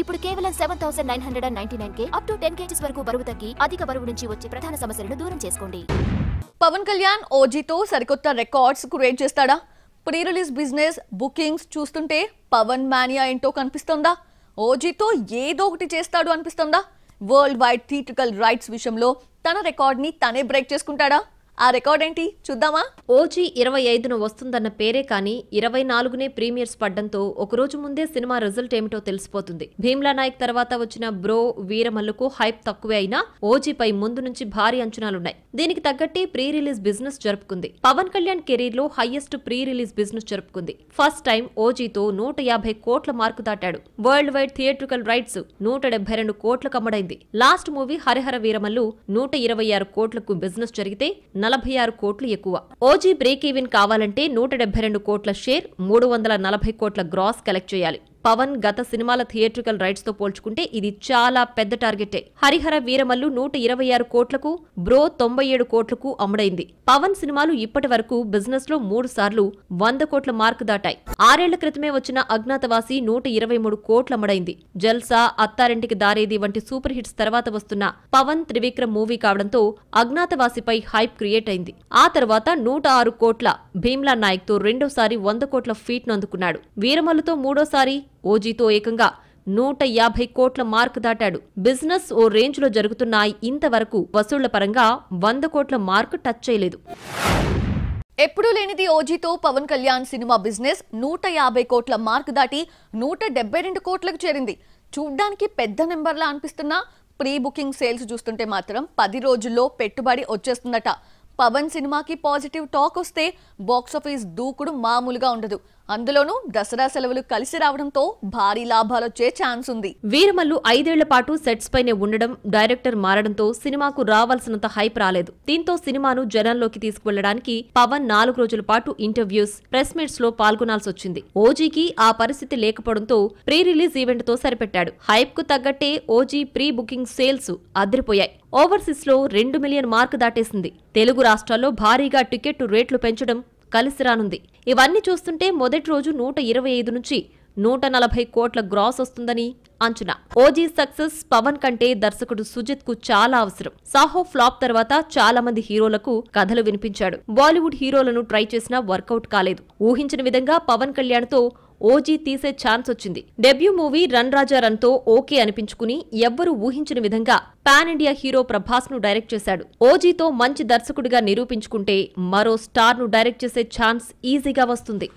ఇప్పుడు కేవలం 7999K up to 10 kgs వరకు బరువు తగ్గి అధిక బరువు నుంచి వచ్చే ప్రధాన సమస్యలను దూరం చేసుకోండి. పవన్ కళ్యాణ్ ఓజీతో సరికొత్త రికార్డ్స్ క్రియేట్ చేస్తాడా? ప్రీ రిలీజ్ బిజినెస్ బుకింగ్స్ చూస్తుంటే పవన్ మానియా ఏంటో కనిపిస్తోందా? ఓజీతో ఏదో ఒకటి చేస్తాడు అనిపిస్తోందా? వరల్డ్ వైడ్ థియేట్రికల్ రైట్స్ విషయంలో తన రికార్డ్ ని తనే బ్రేక్ చేసుకుంటాడా? ఆ రికార్డ్ ఏంటి చూద్దామా? ఓజీ 25న వస్తుందన్న పేరే కానీ 24నే ప్రీమియర్స్ పడ్డంతో ఒకరోజు ముందే సినిమా రిజల్ట్ ఏమిటో తెలిసిపోతుంది. భీమ్లా నాయక్ తర్వాత వచ్చిన బ్రో, వీరమల్లుకు హైప్ తక్కువే అయినా ఓజీపై ముందు నుంచి భారీ అంచనాలున్నాయి. దీనికి తగ్గట్టే ప్రీ రిలీజ్ బిజినెస్ జరుపుకుంది. పవన్ కళ్యాణ్ కెరీర్ లో హైయెస్ట్ ప్రీ రిలీజ్ బిజినెస్ జరుపుకుంది. ఫస్ట్ టైం ఓజీతో 150 కోట్ల మార్కు దాటాడు. వరల్డ్ వైడ్ థియేట్రికల్ రైట్స్ 172 కోట్లకు అమ్మడైంది. లాస్ట్ మూవీ హరిహర వీరమల్లు 126 కోట్లకు బిజినెస్ జరిగితే 46 కోట్లు ఎక్కువ. ఓజీ బ్రేక్ ఈవెన్ కావాలంటే 172 కోట్ల షేర్, 340 కోట్ల గ్రాస్ కలెక్ట్ చేయాలి. పవన్ గత సినిమాల థియేట్రికల్ రైట్స్ తో పోల్చుకుంటే ఇది చాలా పెద్ద టార్గెటే. హరిహర వీరమల్లు 126 కోట్లకు, బ్రో 97 కోట్లకు అమ్ముడైంది. పవన్ సినిమాలు ఇప్పటి వరకు బిజినెస్ లో 3 సార్లు 100 కోట్ల మార్కు దాటాయి. 6 ఏళ్ల క్రితమే వచ్చిన అజ్ఞాతవాసి 123 కోట్ల అమ్ముడైంది. జల్సా, అత్తారింటికి దారేది వంటి సూపర్ హిట్స్ తర్వాత వస్తున్న పవన్ త్రివిక్రమ్ మూవీ కావడంతో అజ్ఞాతవాసిపై హైప్ క్రియేట్ అయింది. ఆ తర్వాత 106 కోట్ల భీమ్లా నాయక్ తో రెండోసారి 100 కోట్ల ఫీట్ ను అందుకున్నాడు. వీరమల్లుతో మూడోసారి ఓజీతో ఏకంగా 150 కోట్ల మార్కు దాటాడు. బిజినెస్ ఓ రేంజ్ లో జరుగుతున్న ఇంతవరకు వసూళ్ల పరంగా 100 కోట్ల మార్కు టచ్ చేయలేదు. ఎప్పుడూ లేనిది ఓజీతో పవన్ కళ్యాణ్ సినిమా బిజినెస్ 150 కోట్ల మార్కు దాటి 172 కోట్లకు చేరింది. చూడ్డానికి పెద్ద నెంబర్లా అనిపిస్తున్నా ప్రీ బుకింగ్ సేల్స్ చూస్తుంటే మాత్రం 10 రోజుల్లో పెట్టుబడి వచ్చేస్తుందట. పవన్ సినిమాకి పాజిటివ్ టాక్ వస్తే బాక్సాఫీస్ దూకుడు మామూలుగా ఉండదు. అందులోనూ దసరా సెలవులు కలిసి రావడంతో భారీ లాభాలొచ్చే ఛాన్స్ ఉంది. వీరమల్లు 5 ఏళ్ల పాటు సెట్స్ పైనే ఉండడం, డైరెక్టర్ మారడంతో సినిమాకు రావాల్సినంత హైప్ రాలేదు. దీంతో సినిమాను జనంలోకి తీసుకువెళ్లడానికి పవన్ 4 రోజుల పాటు ఇంటర్వ్యూస్, ప్రెస్ మీట్స్ లో పాల్గొనాల్సి వచ్చింది. ఓజీకి ఆ పరిస్థితి లేకపోవడంతో ప్రీ రిలీజ్ ఈవెంట్ తో సరిపెట్టాడు. హైప్ కు తగ్గట్టే ఓజీ ప్రీ బుకింగ్ సేల్స్ అదిరిపోయాయి. ఓవర్సీస్ లో 2 మిలియన్ మార్కు దాటేసింది. తెలుగు రాష్ట్రాల్లో భారీగా టికెట్ రేట్లు పెంచడం కలిసి రానుంది. ఇవన్నీ చూస్తుంటే మొదటి రోజు 125 నుంచి 140 కోట్ల గ్రాస్ వస్తుందని అంచనా. ఓజీ సక్సెస్ పవన్ కంటే దర్శకుడు సుజిత్ కు చాలా అవసరం. సాహో ఫ్లాప్ తర్వాత చాలా మంది హీరోలకు కథలు వినిపించాడు. బాలీవుడ్ హీరోలను ట్రై చేసినా వర్కౌట్ కాలేదు. ఊహించిన విధంగా పవన్ కళ్యాణ్ తో ఓజీ తీసే ఛాన్స్ వచ్చింది. డెబ్యూ మూవీ రన్ రాజా రన్ తో ఓకే అనిపించుకుని ఎవ్వరూ ఊహించిన విధంగా పాన్ ఇండియా హీరో ప్రభాస్ ను డైరెక్ట్ చేశాడు. ఓజీతో మంచి దర్శకుడిగా నిరూపించుకుంటే మరో స్టార్ ను డైరెక్ట్ చేసే ఛాన్స్ ఈజీగా వస్తుంది.